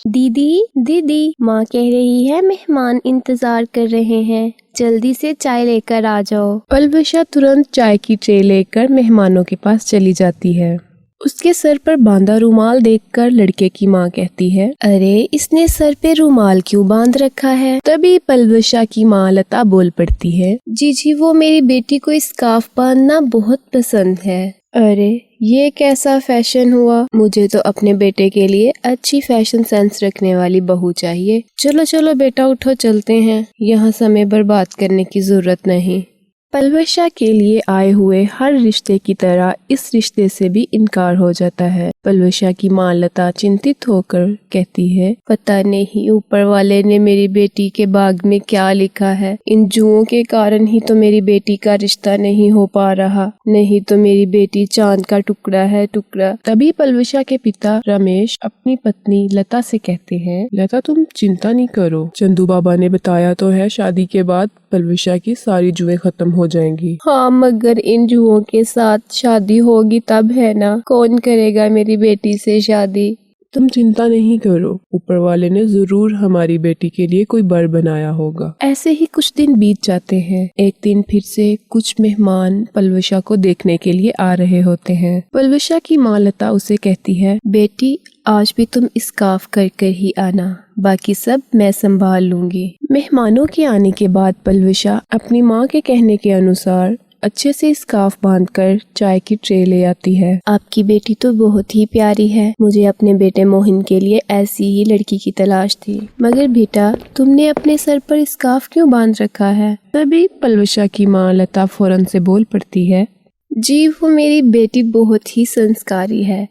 दीदी दीदी, माँ कह रही है मेहमान इंतजार कर रहे हैं, जल्दी से चाय लेकर आ जाओ। पलवशा तुरंत चाय की ट्रे लेकर मेहमानों के पास चली जाती है। उसके सर पर बांधा रुमाल देखकर लड़के की माँ कहती है, अरे इसने सर पे रुमाल क्यों बांध रखा है? तभी पलवशा की माँ लता बोल पड़ती है, जी वो मेरी बेटी को स्कार्फ बांधना बहुत पसंद है। अरे ये कैसा फैशन हुआ? मुझे तो अपने बेटे के लिए अच्छी फैशन सेंस रखने वाली बहू चाहिए। चलो चलो बेटा उठो, चलते हैं, यहाँ समय बर्बाद करने की जरूरत नहीं। पलवशा के लिए आए हुए हर रिश्ते की तरह इस रिश्ते से भी इनकार हो जाता है। पलवशा की माँ लता चिंतित होकर कहती है, पता नहीं ऊपर वाले ने मेरी बेटी के भाग में क्या लिखा है। इन जुओं के कारण ही तो मेरी बेटी का रिश्ता नहीं हो पा रहा, नहीं तो मेरी बेटी चांद का टुकड़ा है टुकड़ा। तभी पलवशा के पिता रमेश अपनी पत्नी लता से कहते हैं, लता तुम चिंता नहीं करो, चंदू बाबा ने बताया तो है शादी के बाद पलवशा की सारी जुएं खत्म हो जाएंगी। हाँ मगर इन जुओं के साथ शादी होगी तब है ना, कौन करेगा मेरी बेटी से शादी? तुम चिंता नहीं करो, ऊपर वाले ने जरूर हमारी बेटी के लिए कोई बर बनाया होगा। ऐसे ही कुछ दिन बीत जाते हैं। एक दिन फिर से कुछ मेहमान पलवशा को देखने के लिए आ रहे होते हैं। पलवशा की माँ लता उसे कहती है, बेटी आज भी तुम स्कार्फ कर कर ही आना, बाकी सब मैं संभाल लूंगी। मेहमानों के आने के बाद पलवशा अपनी माँ के कहने के अनुसार अच्छे से स्कार्फ बांधकर चाय की ट्रे ले आती है। आपकी बेटी तो बहुत ही प्यारी है, मुझे अपने बेटे मोहिन के लिए ऐसी ही लड़की की तलाश थी। मगर बेटा तुमने अपने सर पर स्कार्फ क्यों बांध रखा है? तभी पलवशा की माँ लता फौरन से बोल पड़ती है, जी वो मेरी बेटी बहुत ही संस्कारी है।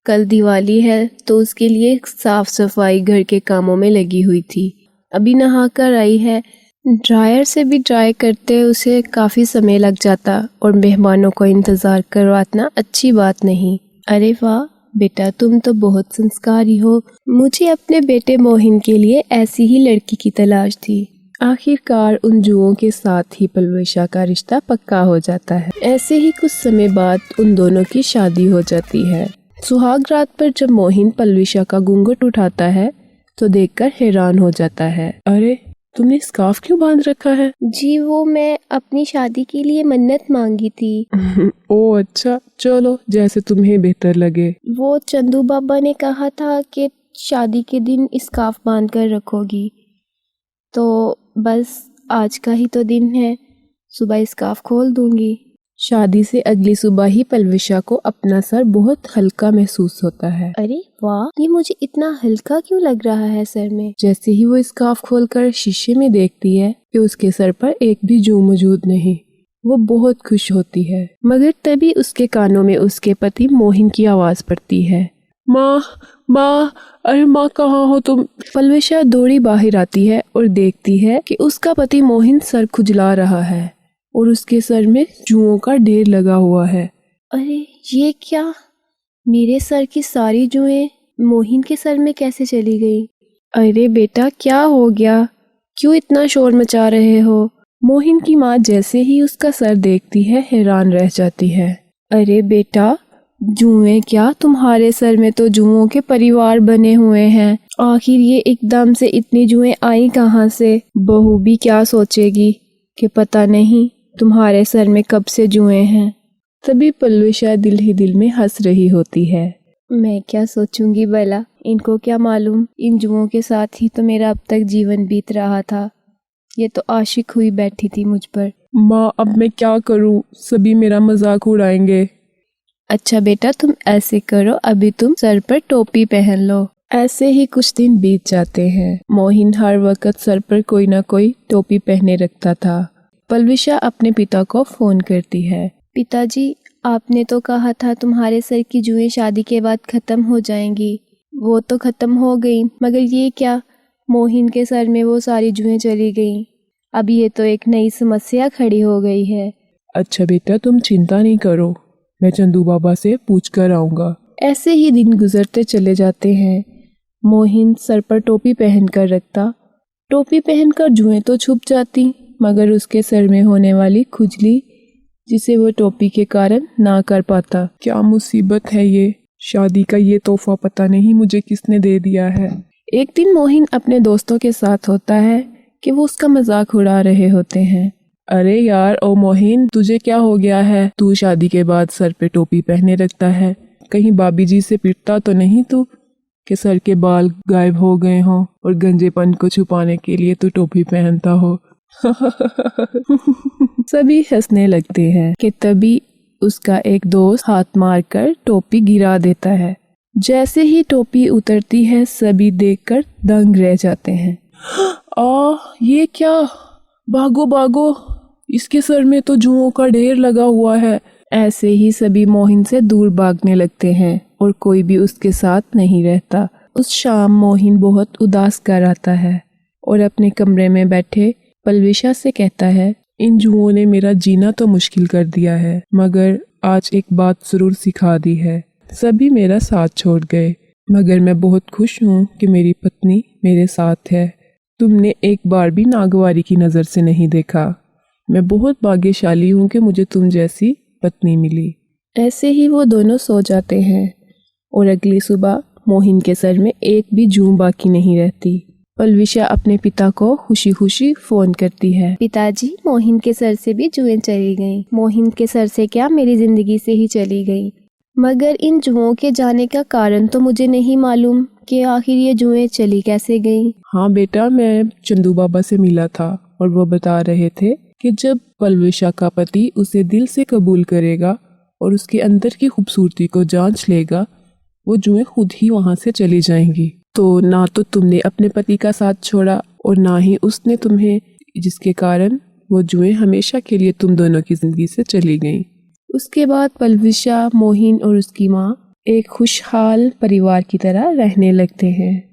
कल दिवाली है तो उसके लिए साफ सफाई घर के कामों में लगी हुई थी, अभी नहा कर आई है। ड्रायर से भी ड्राई करते उसे काफी समय लग जाता और मेहमानों को इंतजार करवाना अच्छी बात नहीं। अरे वाह बेटा तुम तो बहुत संस्कारी हो, मुझे अपने बेटे मोहिन के लिए ऐसी ही लड़की की तलाश थी। आखिरकार उन जुओं के साथ ही पलवशा का रिश्ता पक्का हो जाता है। ऐसे ही कुछ समय बाद उन दोनों की शादी हो जाती है। सुहाग रात पर जब मोहिन पलवशा का घूंघट उठाता है तो देखकर हैरान हो जाता है, अरे तुमने स्कार्फ क्यों बांध रखा है? जी वो मैं अपनी शादी के लिए मन्नत मांगी थी। ओह अच्छा, चलो जैसे तुम्हें बेहतर लगे। वो चंदू बाबा ने कहा था कि शादी के दिन स्कार्फ बांध कर रखोगी, तो बस आज का ही तो दिन है, सुबह स्कार्फ खोल दूंगी। शादी से अगली सुबह ही पलवशा को अपना सर बहुत हल्का महसूस होता है। अरे वाह, ये मुझे इतना हल्का क्यों लग रहा है सर में? जैसे ही वो स्कार्फ खोलकर शीशे में देखती है कि उसके सर पर एक भी जू मौजूद नहीं, वो बहुत खुश होती है। मगर तभी उसके कानों में उसके पति मोहिन की आवाज पड़ती है, माँ माँ, अरे माँ कहाँ हो तुम? पलवशा दौड़ी बाहर आती है और देखती है कि उसका पति मोहिन सर खुजला रहा है और उसके सर में जुओं का ढेर लगा हुआ है। अरे ये क्या, मेरे सर की सारी जुएं मोहिन के सर में कैसे चली गई? अरे बेटा क्या हो गया, क्यों इतना शोर मचा रहे हो? मोहिन की माँ जैसे ही उसका सर देखती है हैरान रह जाती है। अरे बेटा जुएं क्या, तुम्हारे सर में तो जुओं के परिवार बने हुए हैं, आखिर ये एकदम से इतनी जुएं आई कहाँ से? बहू भी क्या सोचेगी कि पता नहीं तुम्हारे सर में कब से जुएं हैं। तभी पलवशा दिल ही दिल में हंस रही होती है। मैं क्या सोचूंगी भला, इनको क्या मालूम, इन जुओं के साथ ही तो मेरा अब तक जीवन बीत रहा था, ये तो आशिक हुई बैठी थी मुझ पर। माँ अब मैं क्या करूँ, सभी मेरा मजाक उड़ाएंगे। अच्छा बेटा तुम ऐसे करो, अभी तुम सर पर टोपी पहन लो। ऐसे ही कुछ दिन बीत जाते हैं। मोहिन हर वक्त सर पर कोई ना कोई टोपी पहने रखता था। पलवशा अपने पिता को फोन करती है, पिताजी आपने तो कहा था तुम्हारे सर की जुएं शादी के बाद खत्म हो जाएंगी, वो तो खत्म हो गई, मगर ये क्या, मोहिन के सर में वो सारी जुएं चली गईं। अब ये तो एक नई समस्या खड़ी हो गई है। अच्छा बेटा तुम चिंता नहीं करो, मैं चंदू बाबा से पूछ कर आऊंगा। ऐसे ही दिन गुजरते चले जाते हैं। मोहिन सर पर टोपी पहन कर रखता, टोपी पहनकर जुएं तो छुप जाती, मगर उसके सर में होने वाली खुजली जिसे वो टोपी के कारण ना कर पाता। क्या मुसीबत है ये, शादी का ये तोहफा पता नहीं मुझे किसने दे दिया है। एक दिन मोहिन अपने दोस्तों के साथ होता है कि वो उसका मजाक उड़ा रहे होते हैं। अरे यार ओ मोहिन, तुझे क्या हो गया है? तू शादी के बाद सर पे टोपी पहने रखता है, कहीं भाभी जी से पिटता तो नहीं तू कि सर के बाल गायब हो गए हों और गंजेपन को छुपाने के लिए तू टोपी पहनता हो। सभी हंसने लगते हैं कि तभी उसका एक दोस्त हाथ मारकर टोपी गिरा देता है। जैसे ही टोपी उतरती है सभी देखकर दंग रह जाते हैं। ये क्या? भागो भागो, इसके सर में तो जुओं का ढेर लगा हुआ है। ऐसे ही सभी मोहिन से दूर भागने लगते हैं और कोई भी उसके साथ नहीं रहता। उस शाम मोहिन बहुत उदास घर आता है और अपने कमरे में बैठे पलविशा से कहता है, इन जुओं ने मेरा जीना तो मुश्किल कर दिया है, मगर आज एक बात जरूर सिखा दी है। सभी मेरा साथ छोड़ गए, मगर मैं बहुत खुश हूँ कि मेरी पत्नी मेरे साथ है। तुमने एक बार भी नागवारी की नज़र से नहीं देखा। मैं बहुत भाग्यशाली हूँ कि मुझे तुम जैसी पत्नी मिली। ऐसे ही वो दोनों सो जाते हैं और अगली सुबह मोहिन के सर में एक भी जूं बाकी नहीं रहती। पलविशा अपने पिता को खुशी खुशी फोन करती है। पिताजी, मोहिन के सर से भी जुएं चली गईं। मोहिन के सर से क्या, मेरी जिंदगी से ही चली गईं। मगर इन जुओं के जाने का कारण तो मुझे नहीं मालूम कि आखिर ये जुएं चली कैसे गईं। हाँ बेटा, मैं चंदू बाबा से मिला था और वो बता रहे थे कि जब पलविशा का पति उसे दिल से कबूल करेगा और उसके अंदर की खूबसूरती को जांच लेगा, वो जुएं खुद ही वहाँ से चली जाएंगी। तो ना तो तुमने अपने पति का साथ छोड़ा और ना ही उसने तुम्हें, जिसके कारण वो जुएं हमेशा के लिए तुम दोनों की जिंदगी से चली गईं। उसके बाद पलविशा, मोहिन और उसकी माँ एक खुशहाल परिवार की तरह रहने लगते हैं।